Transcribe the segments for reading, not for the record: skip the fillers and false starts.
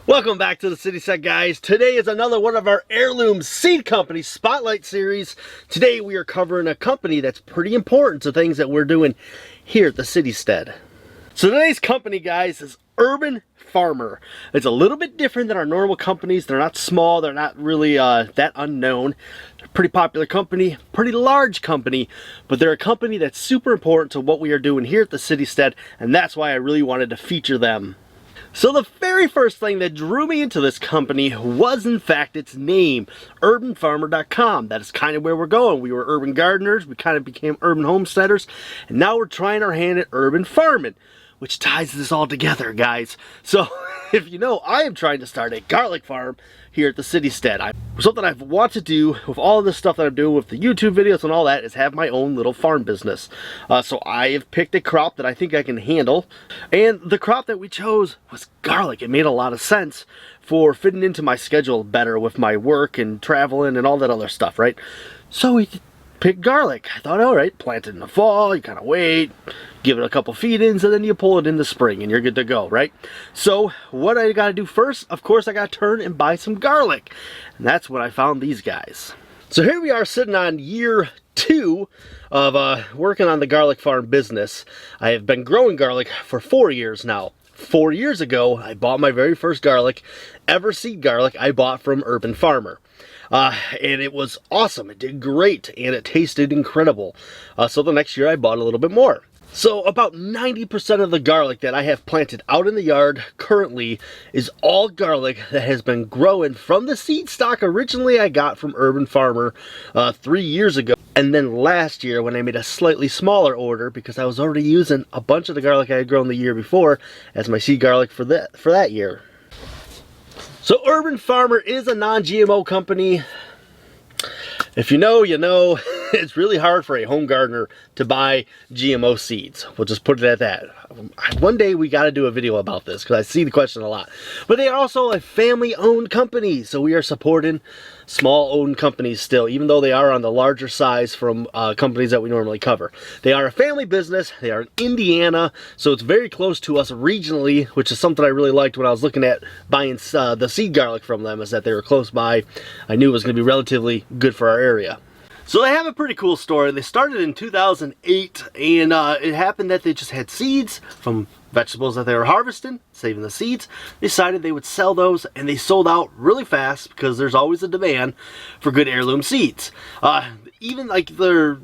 Welcome back to the Citystead, guys. Today is another one of our Heirloom Seed Company Spotlight Series. Today we are covering a company that's pretty important to things that we're doing here at the Citystead. So today's company, guys, is Urban Farmer. It's a little bit different than our normal companies. They're not small. They're not really that unknown. They're a pretty popular company, pretty large company, but they're a company that's super important to what we are doing here at the Citystead, and that's why I really wanted to feature them. So the very first thing that drew me into this company was, in fact, its name, urbanfarmer.com. That is kind of where we're going. We were urban gardeners, we kind of became urban homesteaders, and now we're trying our hand at urban farming, which ties this all together, guys. So if you know, I am trying to start a garlic farm here at the Citystead. Something I've wanted to do with all of this stuff that I'm doing with the YouTube videos and all that is have my own little farm business. So I have picked a crop that I think I can handle, and the crop that we chose was garlic. It made a lot of sense for fitting into my schedule better with my work and traveling and all that other stuff, right? So we picked garlic. I thought, all right, plant it in the fall, you kind of wait, give it a couple feed-ins, and then you pull it in the spring and you're good to go, right? So what I got to do first, of course, I got to turn and buy some garlic. And that's when I found these guys. So here we are sitting on year 2 of working on the garlic farm business. I have been growing garlic for 4 years now. 4 years ago, I bought my very first garlic, ever seed garlic I bought from Urban Farmer. And it was awesome. It did great, and it tasted incredible. So the next year I bought a little bit more. So about 90% of the garlic that I have planted out in the yard currently is all garlic that has been growing from the seed stock originally I got from Urban Farmer 3 years ago. And then last year when I made a slightly smaller order because I was already using a bunch of the garlic I had grown the year before as my seed garlic for that year. So Urban Farmer is a non-GMO company. If you know, you know. It's really hard for a home gardener to buy GMO seeds. We'll just put it at that. One day we got to do a video about this because I see the question a lot. But they are also a family-owned company, so we are supporting small-owned companies still, even though they are on the larger size from companies that we normally cover. They are a family business. They are in Indiana, so it's very close to us regionally, which is something I really liked when I was looking at buying the seed garlic from them, is that they were close by. I knew it was going to be relatively good for our area. So they have a pretty cool story. They started in 2008, and it happened that they just had seeds from vegetables that they were harvesting, saving the seeds. They decided they would sell those, and they sold out really fast because there's always a demand for good heirloom seeds. Even like they're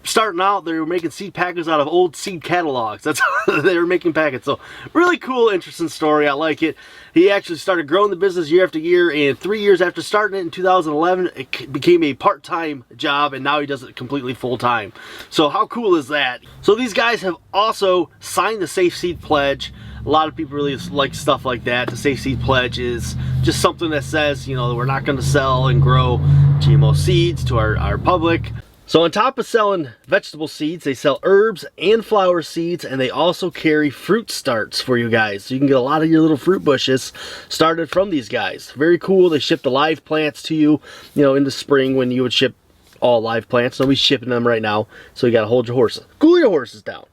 starting out, they were making seed packets out of old seed catalogs. That's how they were making packets. So really cool, interesting story. I like it. He actually started growing the business year after year, and 3 years after starting it in 2011, it became a part-time job, and now he does it completely full-time. So how cool is that? So these guys have also signed the Safe Seed Pledge. A lot of people really like stuff like that. The Safe Seed Pledge is just something that says, you know, we're not going to sell and grow GMO seeds to our public. So on top of selling vegetable seeds, they sell herbs and flower seeds, and they also carry fruit starts for you guys. So you can get a lot of your little fruit bushes started from these guys. Very cool. They ship the live plants to you, you know, in the spring when you would ship all live plants. Nobody's shipping them right now, so you got to hold your horses. Cool your horses down.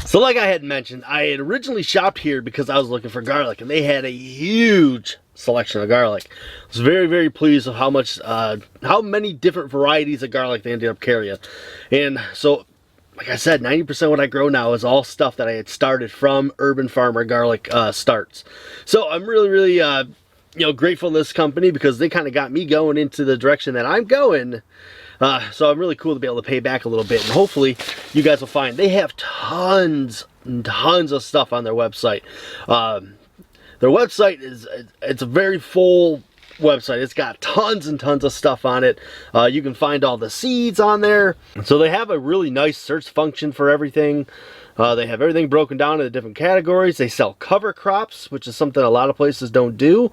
So like I had mentioned, I had originally shopped here because I was looking for garlic, and they had a huge selection of garlic. I was very, very pleased with how many different varieties of garlic they ended up carrying. And so, like I said, 90% of what I grow now is all stuff that I had started from Urban Farmer garlic starts. So I'm really, really, you know, grateful to this company because they kind of got me going into the direction that I'm going. So I'm really cool to be able to pay back a little bit, and hopefully you guys will find they have tons and tons of stuff on their website. Their website it's a very full website. It's got tons and tons of stuff on it. You can find all the seeds on there. So they have a really nice search function for everything. They have everything broken down into different categories. They sell cover crops, which is something a lot of places don't do.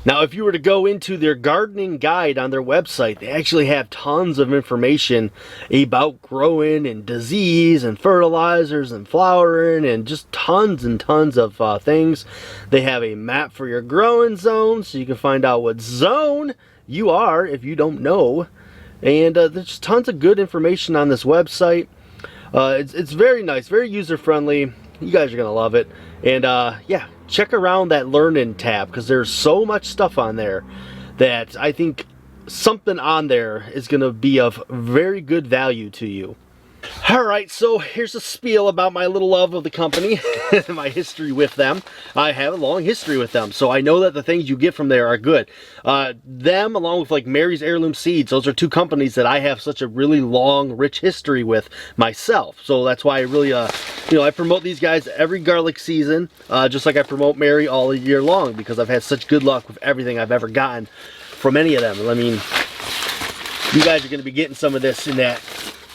Now, if you were to go into their gardening guide on their website, they actually have tons of information about growing and disease and fertilizers and flowering and just tons and tons of things. They have a map for your growing zone, so you can find out what zone you are if you don't know. And there's tons of good information on this website. It's very nice, very user-friendly. You guys are going to love it. And yeah, check around that Learning tab, because there's so much stuff on there that I think something on there is going to be of very good value to you. Alright, so here's a spiel about my little love of the company, my history with them. I have a long history with them, so I know that the things you get from there are good. Them, along with like Mary's Heirloom Seeds, those are two companies that I have such a really long, rich history with myself. So that's why I really, I promote these guys every garlic season, just like I promote Mary all year long, because I've had such good luck with everything I've ever gotten from any of them. I mean, you guys are going to be getting some of this in that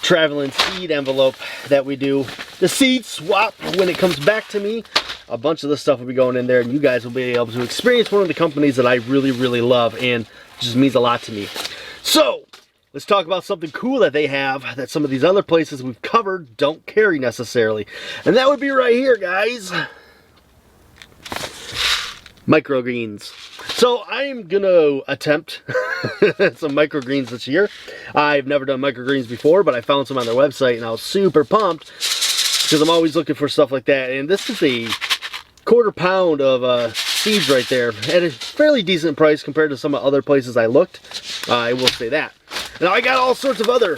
traveling seed envelope that we do. The seed swap, when it comes back to me, a bunch of this stuff will be going in there, and you guys will be able to experience one of the companies that I really, really love, and it just means a lot to me. So, let's talk about something cool that they have that some of these other places we've covered don't carry necessarily. And that would be right here, guys. Microgreens. So I'm gonna attempt some microgreens this year. I've never done microgreens before, but I found some on their website and I was super pumped because I'm always looking for stuff like that. And this is a quarter pound of seeds right there at a fairly decent price compared to some other places I looked. I will say that. Now I got all sorts of other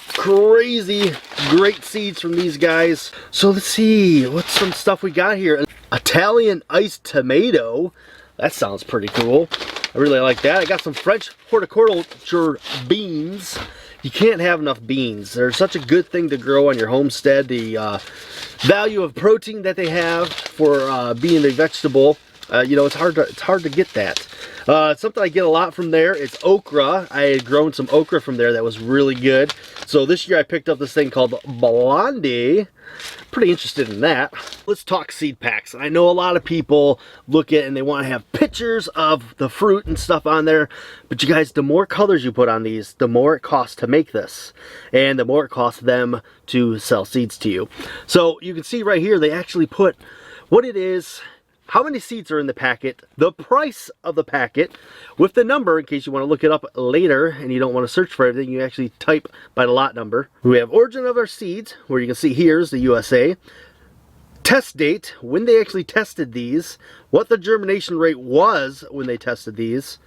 crazy great seeds from these guys. So let's see, what's some stuff we got here. Italian iced tomato. That sounds pretty cool. I really like that. I got some French horticulture beans. You can't have enough beans. They're such a good thing to grow on your homestead. The value of protein that they have for being a vegetable, it's hard to get that. Something I get a lot from there is okra. I had grown some okra from there that was really good. So this year I picked up this thing called Blondie. Pretty interested in that. Let's talk seed packs. I know a lot of people look at and they want to have pictures of the fruit and stuff on there, but you guys, the more colors you put on these, the more it costs to make this, and the more it costs them to sell seeds to you. So you can see right here, they actually put what it is, how many seeds are in the packet, the price of the packet, with the number in case you want to look it up later and you don't want to search for everything. You actually type by the lot number. We have origin of our seeds, where you can see here's the USA. Test date, when they actually tested these, what the germination rate was when they tested these.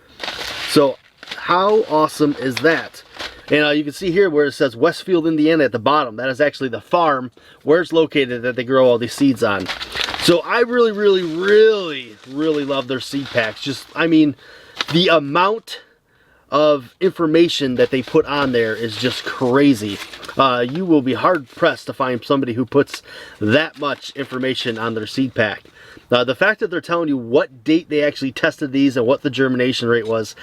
So how awesome is that? And you can see here where it says Westfield, Indiana at the bottom. That is actually the farm where it's located that they grow all these seeds on. So I really, really, really, really love their seed packs. Just, I mean, the amount of information that they put on there is just crazy. You will be hard pressed to find somebody who puts that much information on their seed pack. The fact that they're telling you what date they actually tested these and what the germination rate was,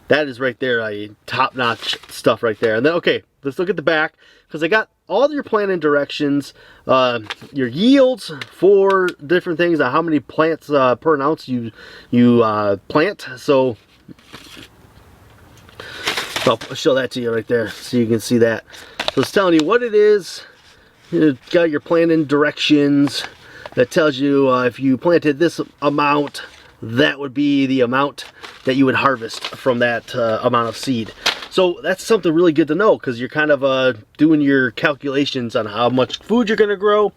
that is right there, top-notch stuff right there. And then, okay, let's look at the back, because I got all your planting directions, your yields for different things, how many plants per an ounce you plant. So I'll show that to you right there so you can see that. So it's telling you what it is. You got your planting directions that tells you if you planted this amount, that would be the amount that you would harvest from that amount of seed. So that's something really good to know, because you're kind of doing your calculations on how much food you're going to grow,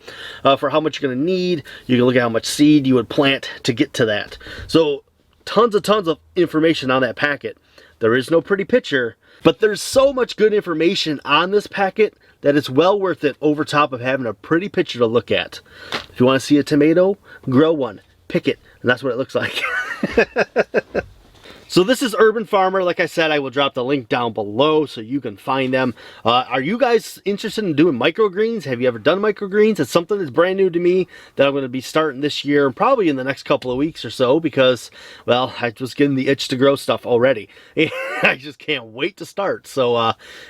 for how much you're going to need. You can look at how much seed you would plant to get to that. So tons of information on that packet. There is no pretty picture, but there's so much good information on this packet that it's well worth it over top of having a pretty picture to look at. If you want to see a tomato, grow one, pick it, and that's what it looks like. So this is Urban Farmer. Like I said, I will drop the link down below so you can find them. Are you guys interested in doing microgreens? Have you ever done microgreens? It's something that's brand new to me that I'm going to be starting this year, probably in the next couple of weeks or so, because, well, I was getting the itch to grow stuff already. I just can't wait to start. So,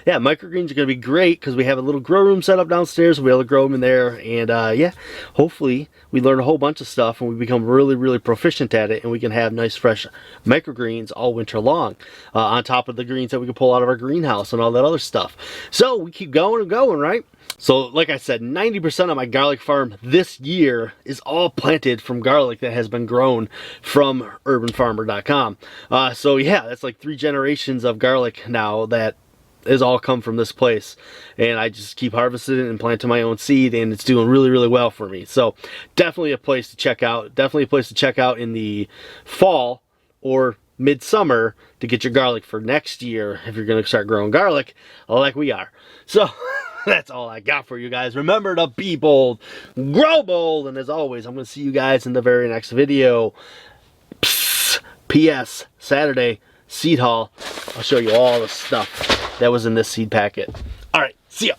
yeah, microgreens are going to be great because we have a little grow room set up downstairs. We'll be able to grow them in there. And, yeah, hopefully we learn a whole bunch of stuff and we become really, really proficient at it, and we can have nice, fresh microgreens all winter long, on top of the greens that we can pull out of our greenhouse and all that other stuff. So we keep going and going, right? So like I said, 90% of my garlic farm this year is all planted from garlic that has been grown from urbanfarmer.com. So yeah, that's like 3 generations of garlic now that has all come from this place, and I just keep harvesting it and planting my own seed, and it's doing really, really well for me. So definitely a place to check out. Definitely a place to check out in the fall or midsummer to get your garlic for next year if you're going to start growing garlic like we are. So that's all I got for you guys. Remember to be bold, grow bold, and as always, I'm going to see you guys in the very next video. P.S. Saturday seed haul. I'll show you all the stuff that was in this seed packet. All right, see ya.